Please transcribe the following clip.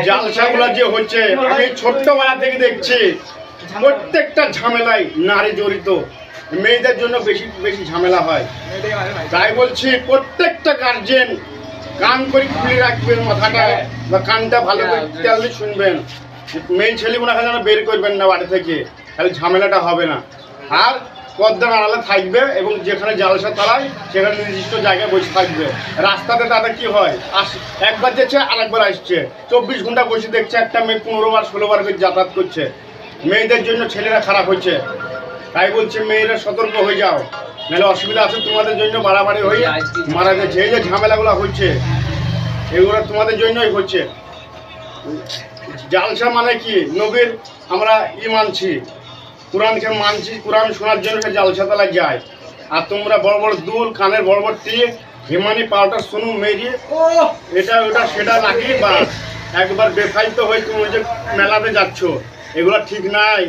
জালসাগুলো যে হচ্ছে আমি ছোট্টবেলা থেকে দেখছি প্রত্যেকটা ঝামেলায় নারী জড়িত, মেয়েদের জন্য বেশি বেশি ঝামেলা হয়। তাই বলছি প্রত্যেকটা গার্জেন কান করে খুলে রাখবেন মাথাটা বা কানটা ভালো করে তেল দিয়ে শুনবেন। মেয়ে ছেলেগুলোকে যেন বের করবেন না বাড়ি থেকে, তাহলে ঝামেলাটা হবে না। আর পর্দার আড়ালে থাকবে এবং যেখানে জালসা চালায় সেখানে নির্দিষ্ট জায়গায় বসে থাকবে। রাস্তাতে তাদের কি হয়, একবার যাচ্ছে আরেকবার আসছে, 24 ঘন্টা বসে দেখছে একটা মেয়ে 15 বার 16 বার করে যাতায়াত করছে। মেয়েদের জন্য ছেলেরা খারাপ হচ্ছে। তাই বলছে মেয়েরা সতর্ক হয়ে যাও, নাহলে অসুবিধা আছে তোমাদের জন্য। বাড়াবাড়ি হয়ে মারা যাচ্ছে। এই যে ঝামেলাগুলো হচ্ছে এগুলো তোমাদের জন্যই হচ্ছে। জালসা মানে কি, নবীর আমরা মানছি, কোরআনকে মানছি, কোরআন শোনার জন্য সে জালসা তলায় যায়। আর তোমরা বড় বড় দুল, কানের বড় বড় টিপ, হিমানি পাউডার শুনু মেরি এটা ওটা সেটা লাগিয়ে বা একবার বেফাইল তো হয়ে তুমি যে মেলাতে যাচ্ছ, এগুলো ঠিক নাই।